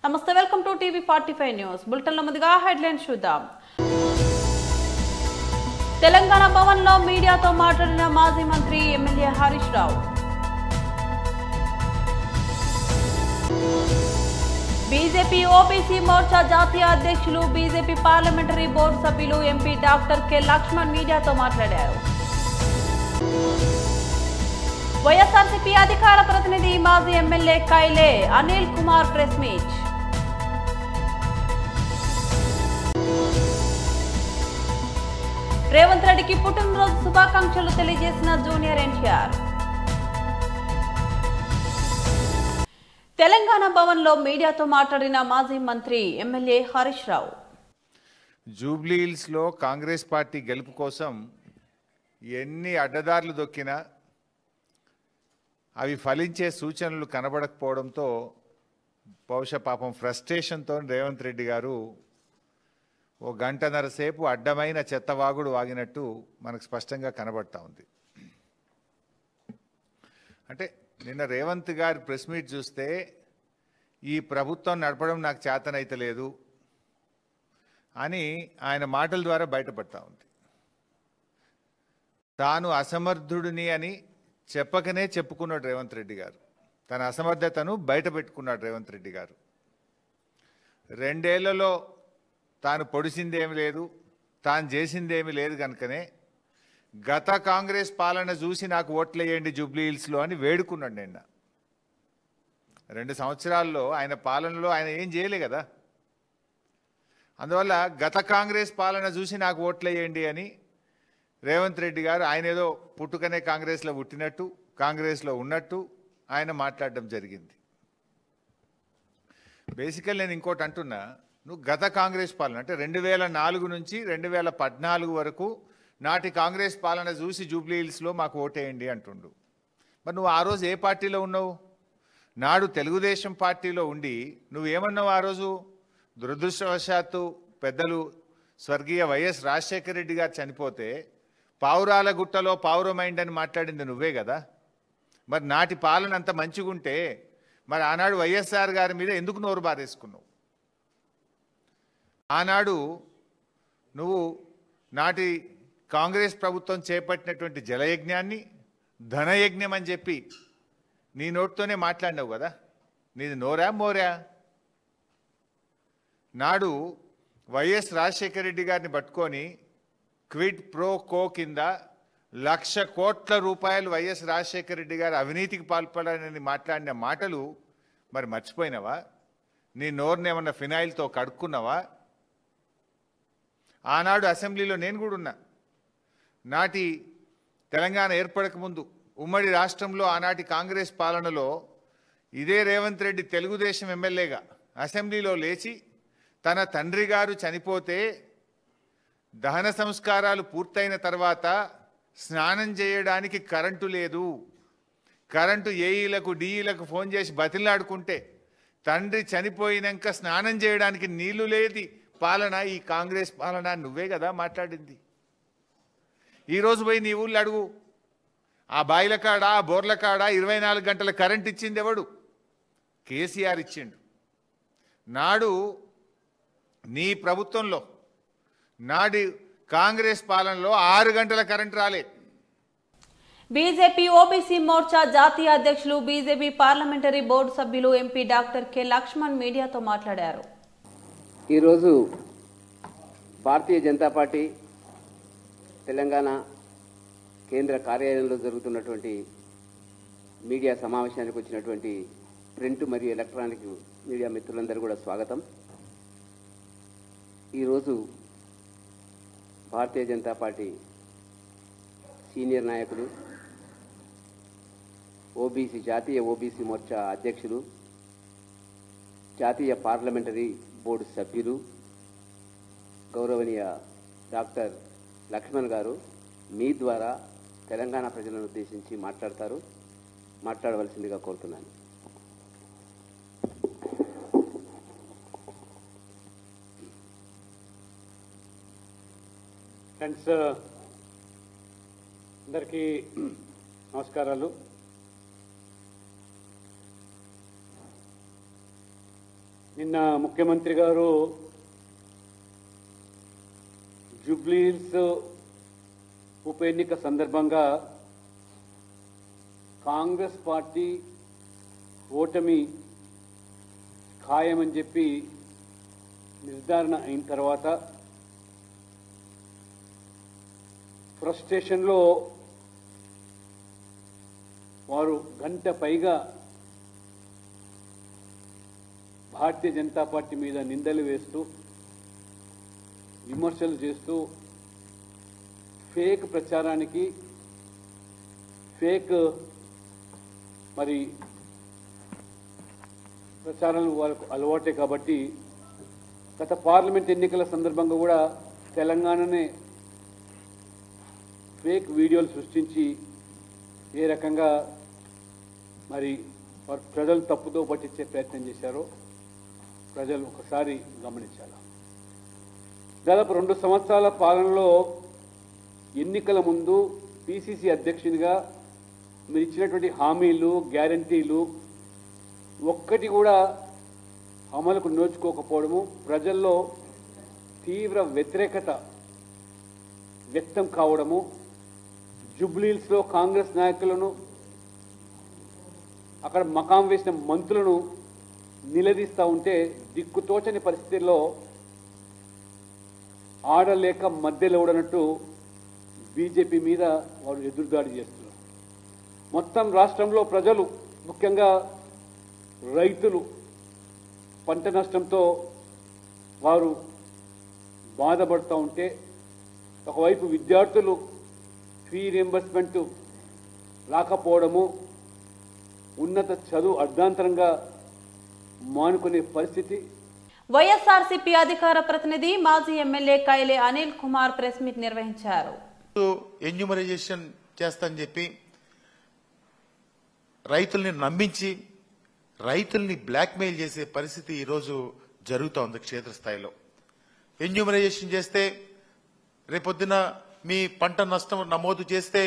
నమస్తే, welcome to TV 45 news. బులెటిన్లో ముందుగా హెడ్లైన్స్ చూద్దాం. తెలంగాణ భవన్లో మీడియాతో మాట్లాడిన మాజీ మంత్రి MLA Harish Rao. BJP OBC Morcha జాతీయ అధ్యక్షులు, బీజేపీ పార్లమెంటరీ బోర్డు సభ్యులు ఎంపీ డాక్టర్ కె లక్ష్మణ్ మీడియాతో మాట్లాడారు. వైఎస్ఆర్సీపీ అధికార ప్రతినిధి మాజీ MLA కైలే Anil Kumar press meet. Revanth రెడ్డికి పుట్టినరోజు శుభాకాంక్షలు తెలియజేసిన జూనియర్ ఎన్టీఆర్. తెలంగాణ భవన్లో మీడియాతో మాట్లాడిన మాజీ మంత్రి ఎమ్మెల్యే హరీష్ రావు. జూబ్లీహిల్స్లో కాంగ్రెస్ పార్టీ గెలుపు కోసం ఎన్ని అడ్డదారులు దొక్కినా అవి ఫలించే సూచనలు కనబడకపోవడంతో బహుశా పాపం ఫ్రస్ట్రేషన్తో రేవంత్ రెడ్డి గారు ఓ గంటన్నర సేపు అడ్డమైన చెత్తవాగుడు వాగినట్టు మనకు స్పష్టంగా కనబడతా ఉంది. అంటే నిన్న రేవంత్ గారి ప్రెస్ మీట్ చూస్తే ఈ ప్రభుత్వం నడపడం నాకు చేతనైతలేదు అని ఆయన మాటల ద్వారా బయటపడతా ఉంది. తాను అసమర్థుడిని అని చెప్పకనే చెప్పుకున్నాడు రేవంత్ రెడ్డి గారు. తన అసమర్థతను బయట పెట్టుకున్నాడు రేవంత్ రెడ్డి గారు. 2 ఏళ్లలో తాను పొడిసిందేమి లేదు, తాను చేసిందేమి లేదు కనుకనే గత కాంగ్రెస్ పాలన చూసి నాకు ఓట్లేయండి జూబ్లీహిల్స్లో అని వేడుకున్నాడు నిన్న. 2 సంవత్సరాల్లో ఆయన పాలనలో ఆయన ఏం చేయలే కదా. అందువల్ల గత కాంగ్రెస్ పాలన చూసి నాకు ఓట్లేయండి అని రేవంత్ రెడ్డి గారు ఆయన ఏదో పుట్టుకనే కాంగ్రెస్లో పుట్టినట్టు, కాంగ్రెస్లో ఉన్నట్టు ఆయన మాట్లాడడం జరిగింది. బేసికల్ నేను ఇంకోటి అంటున్నా, నువ్వు గత కాంగ్రెస్ పాలన అంటే 2004 నుంచి 2014 వరకు నాటి కాంగ్రెస్ పాలన చూసి జూబ్లీహిల్స్లో మాకు ఓటేయండి అంటుండు. మరి నువ్వు ఆ రోజు ఏ పార్టీలో ఉన్నావు? నాడు తెలుగుదేశం పార్టీలో ఉండి నువ్వేమన్నావు ఆ రోజు? దురదృష్టవశాత్తు పెద్దలు స్వర్గీయ వైఎస్ రాజశేఖర రెడ్డి గారు చనిపోతే పావురాల గుట్టలో పావురమైండ్ అని మాట్లాడింది నువ్వే కదా. మరి నాటి పాలన అంత మంచిగుంటే మరి ఆనాడు వైఎస్ఆర్ గారి మీద ఎందుకు నోరు బారేసుకున్నావు? ఆనాడు నువ్వు నాటి కాంగ్రెస్ ప్రభుత్వం చేపట్టినటువంటి జలయజ్ఞాన్ని ధనయజ్ఞం అని చెప్పి నీ నోటితోనే మాట్లాడినావు కదా. నీది నోరా మోరా? నాడు వైఎస్ రాజశేఖర రెడ్డి గారిని పట్టుకొని క్విడ్ ప్రో కో కింద 1,00,000 కోట్ల రూపాయలు వైఎస్ రాజశేఖర రెడ్డి గారు అవినీతికి పాల్పడాలని మాట్లాడిన మాటలు మరి మర్చిపోయినావా? నీ నోరుని ఏమన్నా ఫినాయిల్తో కడుక్కున్నావా? ఆనాడు అసెంబ్లీలో నేను కూడా ఉన్నా. నాటి తెలంగాణ ఏర్పడక ముందు ఉమ్మడి రాష్ట్రంలో ఆనాటి కాంగ్రెస్ పాలనలో ఇదే రేవంత్ రెడ్డి తెలుగుదేశం ఎమ్మెల్యేగా అసెంబ్లీలో లేచి తన తండ్రి గారు చనిపోతే దహన సంస్కారాలు పూర్తయిన తర్వాత స్నానం చేయడానికి కరెంటు లేదు, కరెంటు ఏఈలకు డిఈలకు ఫోన్ చేసి బతిలాడుకుంటే తండ్రి చనిపోయినాక స్నానం చేయడానికి నీళ్లు లేది పాలన ఈ కాంగ్రెస్ పాలన నువ్వే కదా మాట్లాడింది. ఈరోజు పోయి నీ ఊళ్ళో అడుగు, ఆ బాయిల కాడ ఆ బోర్ల కాడ 24 గంటల కరెంట్ ఇచ్చింది ఎవడు? కేసీఆర్ ఇచ్చిండు. నాడు నీ ప్రభుత్వంలో నాడు కాంగ్రెస్ పాలనలో 6 గంటల కరెంట్ రాలే. బీజేపీ ఓబీసీ మోర్చా జాతీయ అధ్యక్షులు, బీజేపీ పార్లమెంటరీ బోర్డు సభ్యులు ఎంపీ డాక్టర్ కె లక్ష్మణ్ మీడియాతో మాట్లాడారు. ఈరోజు భారతీయ జనతా పార్టీ తెలంగాణ కేంద్ర కార్యాలయంలో జరుగుతున్నటువంటి మీడియా సమావేశానికి వచ్చినటువంటి ప్రింట్ మరియు ఎలక్ట్రానిక్ మీడియా మిత్రులందరూ కూడా స్వాగతం. ఈరోజు భారతీయ జనతా పార్టీ సీనియర్ నాయకులు, జాతీయ ఓబీసీ మోర్చా అధ్యక్షులు, జాతీయ పార్లమెంటరీ బోర్డు సభ్యులు గౌరవనీయ డాక్టర్ లక్ష్మణ్ గారు మీ ద్వారా తెలంగాణ ప్రజలను ఉద్దేశించి మాట్లాడవలసిందిగా కోరుతున్నాను. ఫ్రెండ్స్ అందరికీ నమస్కారాలు. నిన్న ముఖ్యమంత్రి గారు జూబ్లీహిల్స్ ఉప ఎన్నిక సందర్భంగా కాంగ్రెస్ పార్టీ ఓటమి ఖాయమని చెప్పి నిర్ధారణ అయిన తర్వాత ఫ్రస్ట్రేషన్లో వారు గంట పైగా భారతీయ జనతా పార్టీ మీద నిందలు వేస్తూ విమర్శలు చేస్తూ ఫేక్ ప్రచారానికి ఫేక్ మరి ప్రచారాలు వాళ్ళకు అలవాటే కాబట్టి గత పార్లమెంట్ ఎన్నికల సందర్భంగా కూడా తెలంగాణనే ఫేక్ వీడియోలు సృష్టించి ఏ రకంగా మరి వారు ప్రజలు తప్పుతో పట్టించే ప్రయత్నం చేశారో ప్రజలు ఒకసారి గమనించాలి. దాదాపు 2 సంవత్సరాల పాలనలో ఎన్నికల ముందు పిసిసి అధ్యక్షునిగా మీరు ఇచ్చినటువంటి హామీలు గ్యారంటీలు ఒక్కటి కూడా అమలుకు నోచుకోకపోవడము, ప్రజల్లో తీవ్ర వ్యతిరేకత వ్యక్తం కావడము, జూబ్లీహిల్స్లో కాంగ్రెస్ నాయకులను అక్కడ మకాం వేసిన మంత్రులను నిలదీస్తూ ఉంటే దిక్కుతోచని పరిస్థితుల్లో ఆడలేక మధ్యలో ఊడనట్టు బీజేపీ మీద వారు ఎదురుదాడి చేస్తున్నారు. మొత్తం రాష్ట్రంలో ప్రజలు ముఖ్యంగా రైతులు పంట నష్టంతో వారు బాధపడుతూ ఉంటే, ఒకవైపు విద్యార్థులు ఫీ రియంబర్స్మెంట్ రాకపోవడము, ఉన్నత చదువు అర్ధాంతరంగా మానుకునే పరిస్థితి. వైఎస్ఆర్సీపీ అధికార ప్రతినిధి మాజీ MLA కైలే Anil Kumar press meet నిర్వహించారు. ఎన్యూమరైజేషన్ చేస్తానని చెప్పి రైతుల్ని నమ్మించి రైతుల్ని బ్లాక్మెయిల్ చేసే పరిస్థితి ఈరోజు జరుగుతోంది క్షేత్రస్థాయిలో. ఎన్యూమరైజేషన్ చేస్తే రేపొద్దున మీ పంట నష్టం నమోదు చేస్తే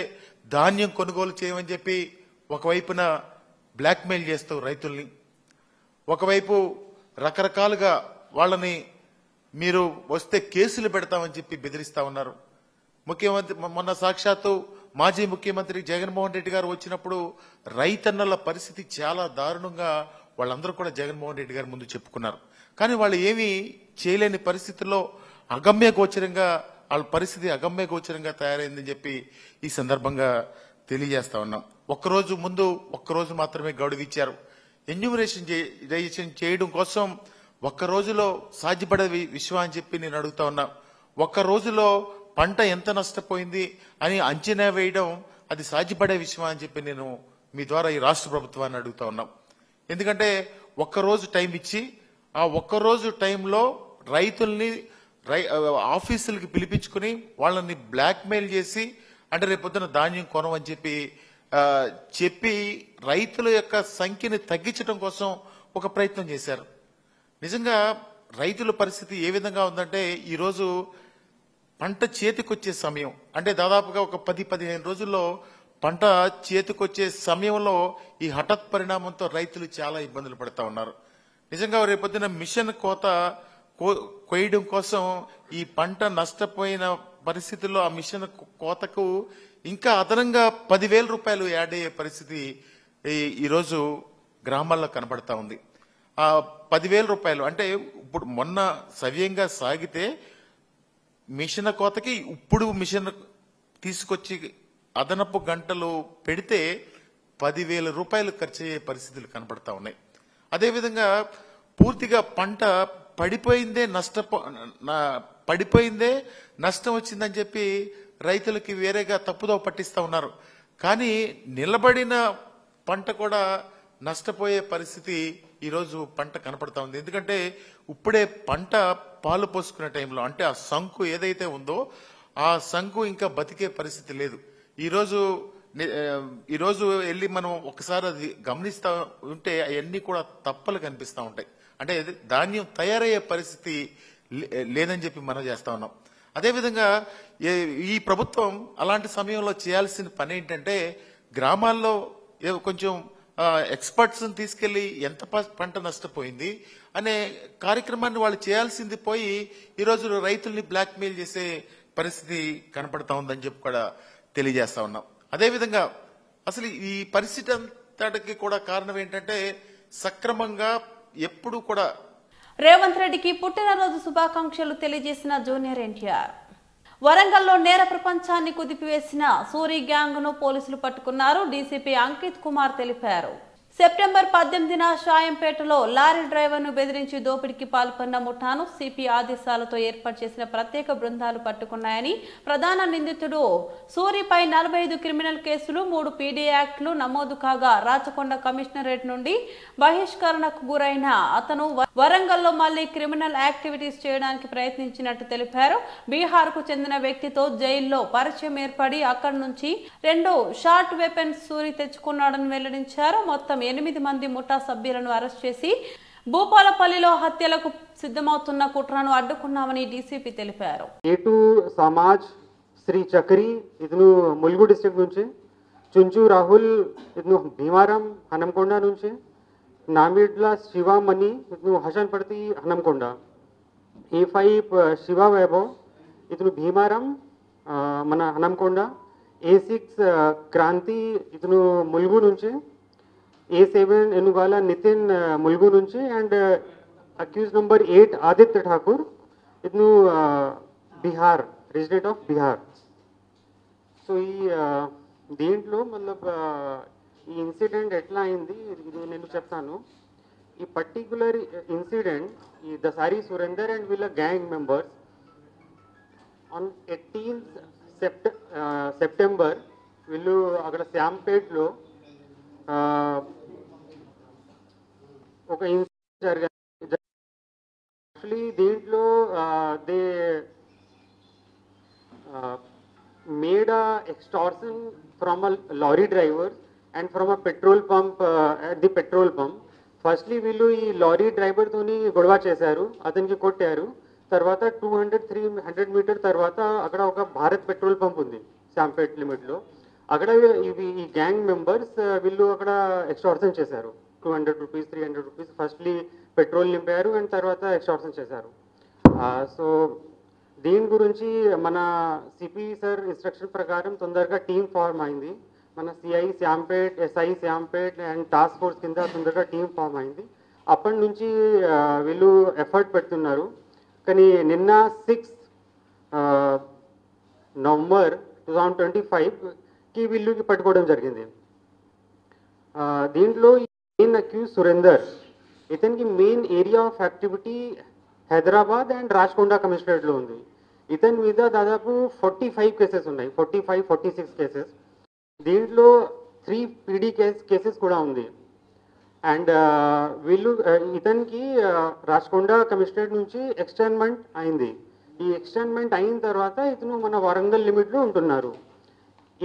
ధాన్యం కొనుగోలు చేయమని చెప్పి ఒకవైపున బ్లాక్మెయిల్ చేస్తూ రైతుల్ని, ఒకవైపు రకరకాలుగా వాళ్ళని మీరు వస్తే కేసులు పెడతామని చెప్పి బెదిరిస్తా ఉన్నారు. ముఖ్యమంత్రి మొన్న సాక్షాత్తు మాజీ ముఖ్యమంత్రి జగన్మోహన్ రెడ్డి గారు వచ్చినప్పుడు రైతన్నల పరిస్థితి చాలా దారుణంగా వాళ్ళందరూ కూడా జగన్మోహన్ రెడ్డి గారి ముందు చెప్పుకున్నారు. కానీ వాళ్ళు ఏమీ చేయలేని పరిస్థితుల్లో అగమ్యగోచరంగా వాళ్ళ పరిస్థితి అగమ్యగోచరంగా తయారైందని చెప్పి ఈ సందర్భంగా తెలియజేస్తా ఉన్నాం. ఒక్కరోజు ముందు ఒక్కరోజు మాత్రమే గడువు ఇచ్చారు. ఎన్యూమరేషన్ చేయడం కోసం ఒక్క రోజులో సాధ్యపడే విషయం అని చెప్పి నేను అడుగుతా ఉన్నా. ఒక్క రోజులో పంట ఎంత నష్టపోయింది అని అంచనా వేయడం అది సాధ్యపడే విషయం అని చెప్పి నేను మీ ద్వారా ఈ రాష్ట్ర ప్రభుత్వాన్ని అడుగుతా ఉన్నాం. ఎందుకంటే ఒక్కరోజు టైం ఇచ్చి ఆ ఒక్కరోజు టైంలో రైతుల్ని ఆఫీసులకి పిలిపించుకుని వాళ్ళని బ్లాక్మెయిల్ చేసి అంటే రేపొద్దున ధాన్యం కొనమని చెప్పి రైతుల యొక్క సంఖ్యని తగ్గించడం కోసం ఒక ప్రయత్నం చేశారు. నిజంగా రైతుల పరిస్థితి ఏ విధంగా ఉందంటే ఈరోజు పంట చేతికొచ్చే సమయం అంటే దాదాపుగా ఒక 10-15 రోజుల్లో పంట చేతికొచ్చే సమయంలో ఈ హఠాత్ పరిణామంతో రైతులు చాలా ఇబ్బందులు పడుతూ ఉన్నారు. నిజంగా రేపొద్దున మిషన్ కోత కోయడం కోసం ఈ పంట నష్టపోయిన పరిస్థితుల్లో ఆ మిషన్ కోతకు ఇంకా అదనంగా 10,000 రూపాయలు యాడ్ అయ్యే పరిస్థితి ఈరోజు గ్రామాల్లో కనబడతా ఉంది. ఆ 10,000 రూపాయలు అంటే ఇప్పుడు మొన్న సవ్యంగా సాగితే మిషన్ కోతకి ఇప్పుడు మిషన్ తీసుకొచ్చి అదనపు గంటలు పెడితే 10,000 రూపాయలు ఖర్చు అయ్యే పరిస్థితులు కనబడతా ఉన్నాయి. అదేవిధంగా పూర్తిగా పంట పడిపోయిందే నష్టం వచ్చిందని చెప్పి రైతులకి వేరేగా తప్పుదో పట్టిస్తా ఉన్నారు. కానీ నిలబడిన పంట కూడా నష్టపోయే పరిస్థితి ఈరోజు పంట కనపడతా ఉంది. ఎందుకంటే ఇప్పుడే పంట పాలు పోసుకునే టైంలో అంటే ఆ సంకు ఏదైతే ఉందో ఆ సంకు ఇంకా బతికే పరిస్థితి లేదు. ఈరోజు వెళ్ళి మనం ఒకసారి అది గమనిస్తా ఉంటే అవన్నీ కూడా తప్పలు కనిపిస్తూ ఉంటాయి. అంటే ధాన్యం తయారయ్యే పరిస్థితి లేదని చెప్పి మనం చేస్తా ఉన్నాం. అదేవిధంగా ఈ ప్రభుత్వం అలాంటి సమయంలో చేయాల్సిన పని ఏంటంటే గ్రామాల్లో కొంచెం ఎక్స్పర్ట్స్ని తీసుకెళ్లి ఎంత పంట నష్టపోయింది అనే కార్యక్రమాన్ని వాళ్ళు చేయాల్సింది పోయి ఈరోజు రైతుల్ని బ్లాక్మెయిల్ చేసే పరిస్థితి కనపడతా ఉందని చెప్పి కూడా తెలియజేస్తా ఉన్నాం. అదేవిధంగా అసలు ఈ పరిస్థితి అంతటికి కూడా కారణం ఏంటంటే సక్రమంగా ఎప్పుడు కూడా రేవంత్ రెడ్డికి పుట్టినరోజు శుభాకాంక్షలు తెలియజేసిన జూనియర్ ఎన్టీఆర్. వరంగల్లో నేర ప్రపంచాన్ని కుదిపివేసిన సూరి గ్యాంగ్ ను పోలీసులు పట్టుకున్నారు. డీసీపీ అంకిత్ కుమార్ తెలిపారు. సెప్టెంబర్ 18న షాయంపేటలో లారీ డ్రైవర్ ను బెదిరించి దోపిడీకి పాల్పడిన ముఠాను సిపి ఆదేశాలతో ఏర్పాటు చేసిన ప్రత్యేక బృందాలు పట్టుకున్నాయని, ప్రధాన నిందితుడు సూరిపై 45 క్రిమినల్ కేసులు, 3 పీడీ యాక్టులు నమోదు కాగా రాచకొండ కమిషనరేట్ నుండి బహిష్కరణకు గురైన అతను వరంగల్లో మళ్లీ క్రిమినల్ యాక్టివిటీస్ చేయడానికి ప్రయత్నించినట్టు తెలిపారు. బీహార్ కు చెందిన వ్యక్తితో జైల్లో పరిచయం ఏర్పడి అక్కడి నుంచి 2 షార్ట్ వెపన్స్ సూరి తెచ్చుకున్నాడని వెల్లడించారు. మొత్తం 8 మంది ముఠా సభ్యులను అరెస్ట్ చేసి భూపాలపల్లిలో హత్యలకు సిద్ధమవుతున్న కుట్రను అడ్డుకున్నామని డీసీపీ తెలిపారు. ఏటు సమాజ్ శ్రీ చక్రి ఇతను ములుగు డిస్ట్రిక్ట్ నుంచి, చుంచు రాహుల్ ఇతను భీమారం హనంకొండ నుంచి, నామిడ్ల శివమణి ఇతను హసన్పర్తి హనంకొండ, A5 శివ వైభవ్ ఇతను భీమారం మన హనంకొండ, A6 క్రాంతి ఇతను ములుగు నుంచి, A7 ఎనుగాల నితిన్ ములుగు నుంచి, and accused number 8 Aditya Thakur ఇతను Bihar, resident of Bihar. So ఈ దీంట్లో ఈ ఇన్సిడెంట్ ఎట్లా అయింది ఇది నేను చెప్తాను. ఈ పర్టికులర్ ఇన్సిడెంట్ ఈ దసారి సురేందర్ అండ్ వీళ్ళ gang members on 18th September వీళ్ళు అక్కడ శ్యాంపేట్లో ఒక ఇన్సిడెంట్ జరిగింది. యాక్చువల్లీ దీంట్లో they made a extortion from a lorry driver and from a petrol pump at the petrol pump. Firstly వీళ్ళు ఈ లారీ డ్రైవర్తోని గొడవ చేశారు, అతనికి కొట్టారు. తర్వాత 200-300 మీటర్ తర్వాత అక్కడ ఒక భారత్ పెట్రోల్ పంప్ ఉంది శాంపేట్ లిమిట్లో, అక్కడ ఇవి ఈ గ్యాంగ్ మెంబర్స్ వీళ్ళు అక్కడ ఎక్స్టార్షన్ చేశారు. 200 రూపీస్ 300 రూపీస్ ఫస్ట్లీ పెట్రోల్ నింపారు అండ్ తర్వాత ఎక్స్టార్షన్ చేశారు. సో దీని గురించి మన సిపి సార్ ఇన్స్ట్రక్షన్ ప్రకారం తొందరగా టీం ఫార్మ్ అయింది. మన CI Shyampet, SI Shyampet and task force కింద తొందరగా టీం ఫామ్ అయింది. అప్పటి నుంచి వీళ్ళు ఎఫర్ట్ పెడుతున్నారు. కానీ నిన్న 6 నవంబర్ 2025కి వీళ్ళకి పట్టుకోవడం జరిగింది. దీంట్లో మెయిన్ అక్యూజ్ సురేందర్, ఇతనికి main area of activity Hyderabad and Rachakonda కమిషనరేట్లో ఉంది. ఇతని మీద దాదాపు 45 కేసెస్ ఉన్నాయి, 45-46 కేసెస్. దీంట్లో 3 పీడీ కేసెస్ కూడా ఉంది. అండ్ వీళ్ళు ఇతనికి రాచకొండ కమిషనరేట్ నుంచి ఎక్స్టెన్మెంట్ అయింది. ఈ ఎక్స్టెన్మెంట్ అయిన తర్వాత ఇతను మన వరంగల్ లిమిట్లో ఉంటున్నారు.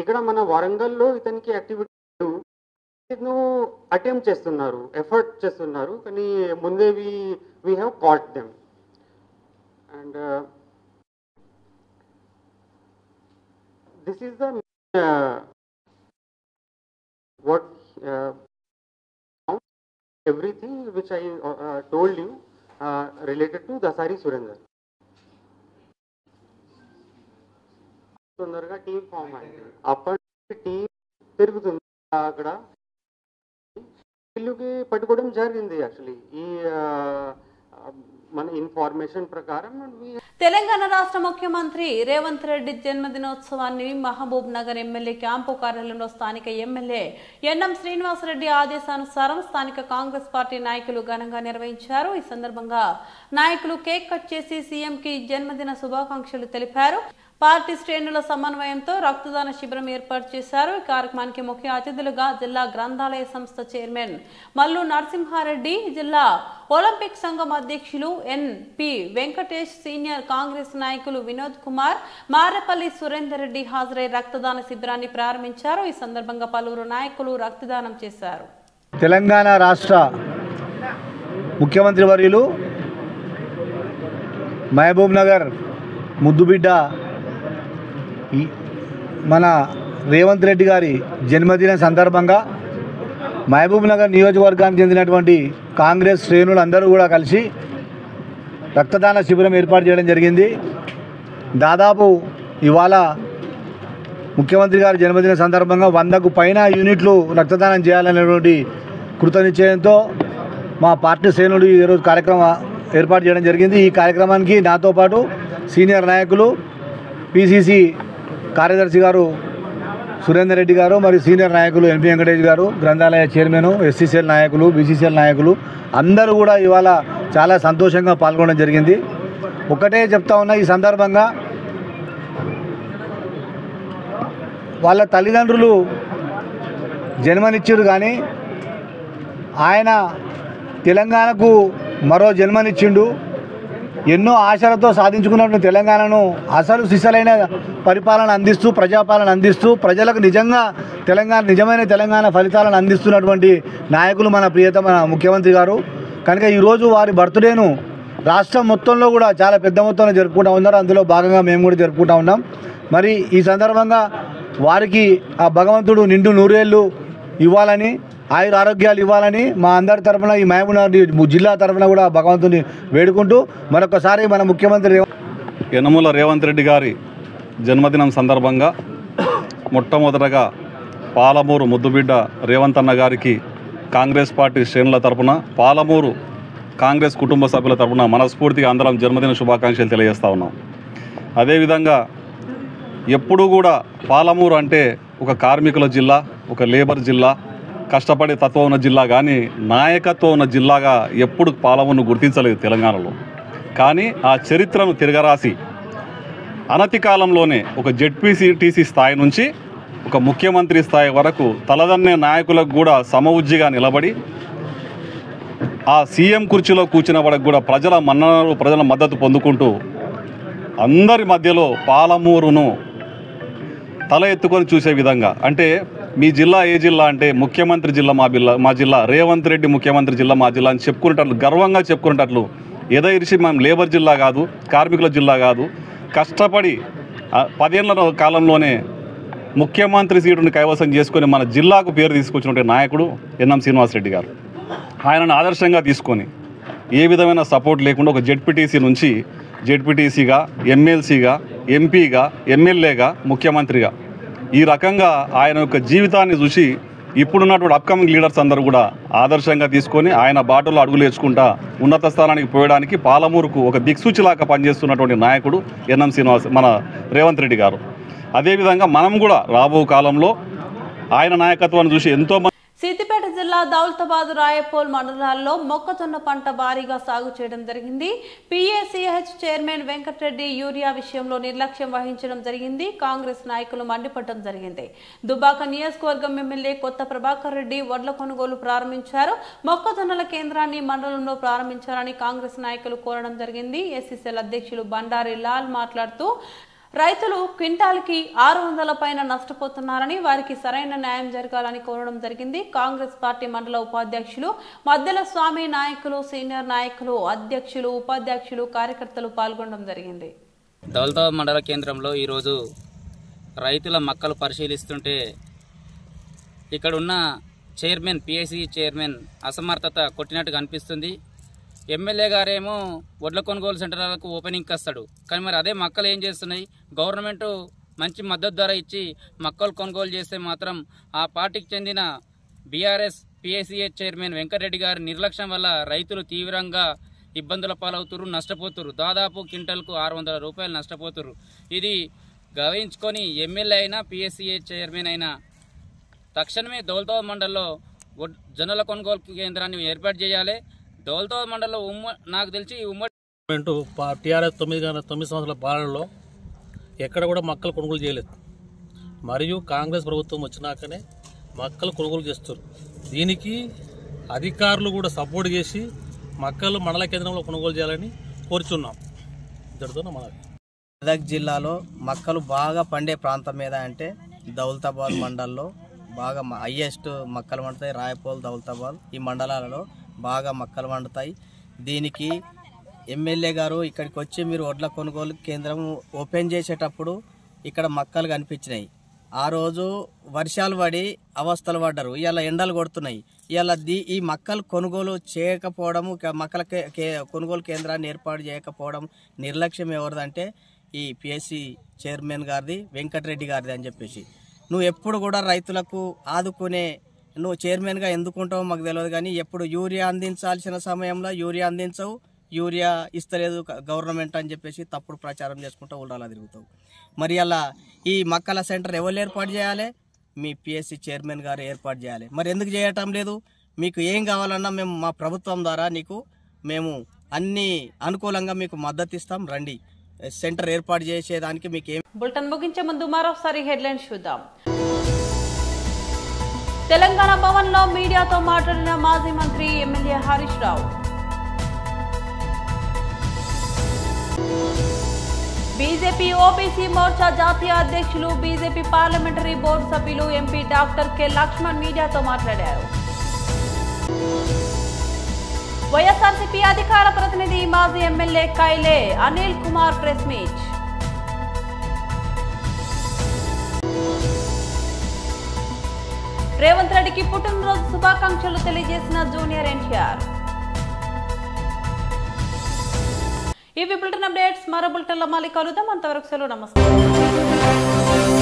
ఇక్కడ మన వరంగల్లో ఇతనికి యాక్టివిటీ ఇతను అటెంప్ట్ చేస్తున్నారు, ఎఫర్ట్ చేస్తున్నారు, కానీ ముందే we have cot them. And this is the what everything which I told you related to Dasari Surender. తొందరగా టీం ఫామ్ అయింది. అప్పటి టీం పెరుగుతుంది. అక్కడ వీళ్ళకి పట్టుకోవడం జరిగింది. యాక్చువల్లీ ఈ మన ఇన్ఫర్మేషన్ ప్రకారం తెలంగాణ రాష్ట్ర ముఖ్యమంత్రి రేవంత్ రెడ్డి జన్మదినోత్సవాన్ని మహబూబ్ నగర్ ఎమ్మెల్యే క్యాంపు కార్యాలయంలో స్థానిక ఎమ్మెల్యే ఎన్ఎం శ్రీనివాసరెడ్డి ఆదేశానుసారం స్థానిక కాంగ్రెస్ పార్టీ నాయకులు ఘనంగా నిర్వహించారు. ఈ సందర్భంగా నాయకులు కేక్ కట్ చేసి సీఎంకి జన్మదిన శుభాకాంక్షలు తెలిపారు. పార్టీ శ్రేణుల సమన్వయంతో రక్తదాన శిబిరం ఏర్పాటు చేశారు. ఈ కార్యక్రమానికి ముఖ్య అతిథులుగా జిల్లా గ్రంథాలయ సంస్థ చైర్మన్ మల్లు నరసింహారెడ్డి, జిల్లా ఒలింపిక్ సంఘం అధ్యక్షులు ఎన్పి వెంకటేష్, సీనియర్ కాంగ్రెస్ నాయకులు వినోద్ కుమార్, మారేపల్లి సురేందర్ రెడ్డి హాజరై రక్తదాన శిబిరాన్ని ప్రారంభించారు. ఈ సందర్భంగా పలువురు నాయకులు రక్తదానం చేశారు. తెలంగాణ రాష్ట్ర ముఖ్యమంత్రి వర్యులు మహబూబ్ నగర్ ముద్దుబిడ్డ మన రేవంత్ రెడ్డి గారి జన్మదిన సందర్భంగా మహబూబ్ నగర్ నియోజకవర్గానికి చెందినటువంటి కాంగ్రెస్ శ్రేణులు అందరూ కూడా కలిసి రక్తదాన శిబిరం ఏర్పాటు చేయడం జరిగింది. దాదాపు ఇవాళ ముఖ్యమంత్రి గారి జన్మదిన సందర్భంగా 100కు పైన యూనిట్లు రక్తదానం చేయాలనేటువంటి కృతనిశ్చయంతో మా పార్టీ శ్రేణులు ఈరోజు కార్యక్రమం ఏర్పాటు చేయడం జరిగింది. ఈ కార్యక్రమానికి నాతో పాటు సీనియర్ నాయకులు పిసిసి కార్యదర్శి గారు సురేందర్ రెడ్డి గారు మరియు సీనియర్ నాయకులు ఎంపీ వెంకటేష్ గారు, గ్రంథాలయ చైర్మన్, ఎస్సీసీఎల్ నాయకులు, బీసీసీఎల్ నాయకులు అందరూ కూడా ఇవాళ చాలా సంతోషంగా పాల్గొనడం జరిగింది. ఒకటే చెప్తా ఉన్నా, ఈ సందర్భంగా వాళ్ళ తల్లిదండ్రులు జన్మనిచ్చారు కానీ ఆయన తెలంగాణకు మరో జన్మనిచ్చిండు. ఎన్నో ఆశలతో సాధించుకున్నటువంటి తెలంగాణను అసలు సిసలైన పరిపాలన అందిస్తూ, ప్రజాపాలన అందిస్తూ, ప్రజలకు నిజమైన తెలంగాణ ఫలితాలను అందిస్తున్నటువంటి నాయకులు మన ప్రియతమ ముఖ్యమంత్రి గారు. కనుక ఈరోజు వారి బర్త్డేను రాష్ట్రం మొత్తంలో కూడా చాలా పెద్ద మొత్తంలో జరుపుకుంటూ ఉన్నారు. అందులో భాగంగా మేము కూడా జరుపుకుంటూ ఉన్నాం. మరి ఈ సందర్భంగా వారికి ఆ భగవంతుడు నిండు నూరేళ్ళు ఇవ్వాలని, ఆయుర ఆరోగ్యాలు ఇవ్వాలని మా అందరి తరఫున, ఈ మహబూబ్నగర్ జిల్లా తరఫున కూడా భగవంతుని వేడుకుంటూ మరొకసారి మన ముఖ్యమంత్రి యనమల రేవంత్ రెడ్డి గారి జన్మదినం సందర్భంగా మొట్టమొదటగా పాలమూరు ముద్దుబిడ్డ రేవంత్ అన్న గారికి కాంగ్రెస్ పార్టీ శ్రేణుల తరఫున, పాలమూరు కాంగ్రెస్ కుటుంబ సభ్యుల తరఫున మనస్ఫూర్తిగా అందరం జన్మదిన శుభాకాంక్షలు తెలియజేస్తూ ఉన్నాం. అదేవిధంగా ఎప్పుడూ కూడా పాలమూరు అంటే ఒక కార్మికుల జిల్లా, ఒక లేబర్ జిల్లా, కష్టపడే తత్వం ఉన్న జిల్లా, కానీ నాయకత్వం ఉన్న జిల్లాగా ఎప్పుడు పాలమూరును గుర్తించలేదు తెలంగాణలో. కానీ ఆ చరిత్రను తిరగరాసి అనతి కాలంలోనే ఒక జెడ్పీటీసీ స్థాయి నుంచి ఒక ముఖ్యమంత్రి స్థాయి వరకు తలదన్నే నాయకులకు కూడా సమఉజ్జిగా నిలబడి ఆ సీఎం కుర్చీలో కూర్చున్న వాడికి కూడా ప్రజల మన్ననలు, ప్రజల మద్దతు పొందుకుంటూ అందరి మధ్యలో పాలమూరును తల ఎత్తుకొని చూసే విధంగా, అంటే మీ జిల్లా ఏ జిల్లా అంటే ముఖ్యమంత్రి జిల్లా మా జిల్లా, రేవంత్ రెడ్డి ముఖ్యమంత్రి జిల్లా మా జిల్లా అని చెప్పుకునేటట్లు, గర్వంగా చెప్పుకునేటట్లు, ఎదైరిసి మనం లేబర్ జిల్లా కాదు, కార్మికుల జిల్లా కాదు, కష్టపడి 10 ఏళ్ల కాలంలోనే ముఖ్యమంత్రి సీటును కైవసం చేసుకొని మన జిల్లాకు పేరు తీసుకొచ్చినటువంటి నాయకుడు ఎన్ఎం శ్రీనివాసరెడ్డి గారు. ఆయనను ఆదర్శంగా తీసుకొని ఏ విధమైన సపోర్ట్ లేకుండా ఒక జెడ్పీటీసీ నుంచి జెడ్పీటీసీగా, ఎమ్మెల్సీగా, ఎంపీగా, ఎమ్మెల్యేగా, ముఖ్యమంత్రిగా ఈ రకంగా ఆయన యొక్క జీవితాన్ని చూసి ఇప్పుడున్నటువంటి అప్కమింగ్ లీడర్స్ అందరూ కూడా ఆదర్శంగా తీసుకొని ఆయన బాటలో అడుగులు వేసుకుంటా ఉన్నత స్థానానికి పోయడానికి పాలమూరుకు ఒక దిక్సూచిలాగా పనిచేస్తున్నటువంటి నాయకుడు ఎన్ఎం శ్రీనివాస్ మన రేవంత్ రెడ్డి గారు. అదేవిధంగా మనం కూడా రాబో కాలంలో ఆయన నాయకత్వాన్ని చూసి ఎంతో సిద్దిపేట జిల్లా దౌలతాబాద్, రాయపోల్ మండలాల్లో మొక్కజొన్న పంట భారీగా సాగు చేయడం జరిగింది. PACH చైర్మన్ వెంకటరెడ్డి యూరియా విషయంలో నిర్లక్ష్యం వహించడం జరిగింది. కాంగ్రెస్ నాయకులు మండిపడడం జరిగింది. దుబ్బాక నియోజకవర్గం ఎమ్మెల్యే కొత్త ప్రభాకర్ రెడ్డి వడ్ల కొనుగోలు ప్రారంభించారు. మొక్కజొన్నల కేంద్రాన్ని మండలంలో ప్రారంభించాలని కాంగ్రెస్ నాయకులు కోరడం జరిగింది. SCCL అధ్యక్షులు బండారి లాల్ మాట్లాడుతూ రైతులు క్వింటాల్కి 600 పైన నష్టపోతున్నారని, వారికి సరైన న్యాయం జరగాలని కోరడం జరిగింది. కాంగ్రెస్ పార్టీ మండల ఉపాధ్యక్షులు మద్దెల స్వామి, నాయకులు, సీనియర్ నాయకులు, అధ్యక్షులు, ఉపాధ్యక్షులు, కార్యకర్తలు పాల్గొనడం జరిగింది. దౌలతాబాద్ మండల కేంద్రంలో ఈరోజు రైతుల మక్కలు పరిశీలిస్తుంటే ఇక్కడ ఉన్న చైర్మన్, PAC చైర్మన్ అసమర్థత కొట్టినట్టుగా అనిపిస్తుంది. ఎమ్మెల్యే గారేమో వడ్ల కొనుగోలు సెంటర్లకు ఓపెనింగ్కి వస్తాడు, కానీ మరి అదే మక్కలు ఏం చేస్తున్నాయి? గవర్నమెంట్ మంచి మద్దతు ధర ఇచ్చి మక్కలు కొనుగోలు చేస్తే మాత్రం ఆ పార్టీకి చెందిన BRS PACH చైర్మన్ వెంకటరెడ్డి గారి నిర్లక్ష్యం వల్ల రైతులు తీవ్రంగా ఇబ్బందుల పాలవుతున్నారు, నష్టపోతున్నారు. దాదాపు క్వింటల్కు 600 రూపాయలు నష్టపోతున్నారు. ఇది గమనించుకొని ఎమ్మెల్యే అయినా PACH చైర్మన్ అయినా తక్షణమే దౌలతాబాద్ మండలంలో జొన్నల కొనుగోలు కేంద్రాన్ని ఏర్పాటు చేయాలి. దౌలతాబాద్ మండలంలో నాకు తెలిసి ఉమ్మడి TRS 9 సంవత్సరాల పాలనలో ఎక్కడ కూడా మక్కలు కొనుగోలు చేయలేదు. మరియు కాంగ్రెస్ ప్రభుత్వం వచ్చినాకనే మక్కలు కొనుగోలు చేస్తారు. దీనికి అధికారులు కూడా సపోర్ట్ చేసి మక్కలు మండల కేంద్రంలో కొనుగోలు చేయాలని కోరుచున్నాం. మెదక్ జిల్లాలో మక్కలు బాగా పండే ప్రాంతం మీద అంటే దౌలతాబాద్ మండలంలో బాగా హైయెస్ట్ మక్కలు పండుతాయి. రాయపోల్, దౌలతాబాద్ ఈ మండలాలలో బాగా మక్కలు పండుతాయి. దీనికి ఎమ్మెల్యే గారు ఇక్కడికి వచ్చి మీరు వడ్ల కొనుగోలు కేంద్రం ఓపెన్ చేసేటప్పుడు ఇక్కడ మక్కలు కనిపించినాయి. ఆ రోజు వర్షాలు పడి అవస్థలు పడ్డారు. ఇవాళ ఎండలు కొడుతున్నాయి. ఇవాళ ఈ మక్కలు కొనుగోలు చేయకపోవడము, మక్కల కొనుగోలు కేంద్రాన్ని ఏర్పాటు చేయకపోవడం నిర్లక్ష్యం ఎవరిదంటే ఈ పిఎస్సి చైర్మన్ గారిది, వెంకటరెడ్డి గారిది అని చెప్పేసి. నువ్వు ఎప్పుడు కూడా రైతులకు ఆదుకునే నువ్వు చైర్మన్గా ఎందుకుంటావో మాకు తెలియదు, కానీ ఎప్పుడు యూరియా అందించాల్సిన సమయంలో యూరియా అందించవు, యూరియా ఇస్తలేదు గవర్నమెంట్ అని చెప్పేసి తప్పుడు ప్రచారం చేసుకుంటూ ఊళ్ళలో తిరుగుతావు. మరి అలా ఈ మక్కల సెంటర్ ఎవరు ఏర్పాటు చేయాలి? మీ పిఎస్సి చైర్మన్ గారు ఏర్పాటు చేయాలి. మరి ఎందుకు చేయటం లేదు? మీకు ఏం కావాలన్నా మేము మా ప్రభుత్వం ద్వారా మేము అన్ని అనుకూలంగా మీకు మద్దతు ఇస్తాం, రండి. సెంటర్ ఏర్పాటు చేసేదానికి మీకు ఏం. బులెటిన్ ముగించే ముందు మరోసారి హెడ్లైన్స్ చూద్దాం. తెలంగాణ భవన్ లో మీడియాతో మాట్లాడిన మాజీ మంత్రి MLA Harish Rao. BJP OBC Morcha జాతీయ అధ్యక్షులు, బీజేపీ పార్లమెంటరీ బోర్డు సభ్యులు ఎంపీ డాక్టర్ కె లక్ష్మణ్ మీడియాతో మాట్లాడారు. వైఎస్ఆర్సీపీ అధికార ప్రతినిధి మాజీ MLA కైలే Anil Kumar press meet. Revanth రెడ్డికి పుట్టినరోజు శుభాకాంక్షలు తెలియజేసిన జూనియర్ ఎన్టీఆర్. ఇవి బులెటిన్ అప్డేట్స్. మరో బులెటిన్లో మళ్ళీ కలుద్దాం. అంతవరకు సెలవు. నమస్కారం.